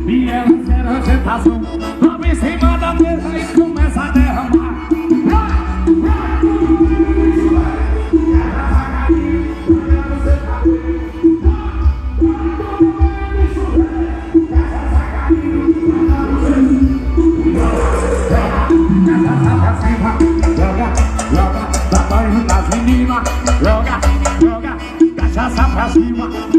E ela zero a agitação. Sobe em cima da mesa e começa a derramar. Joga, dá banho nas meninas. Joga, cachaça pra cima.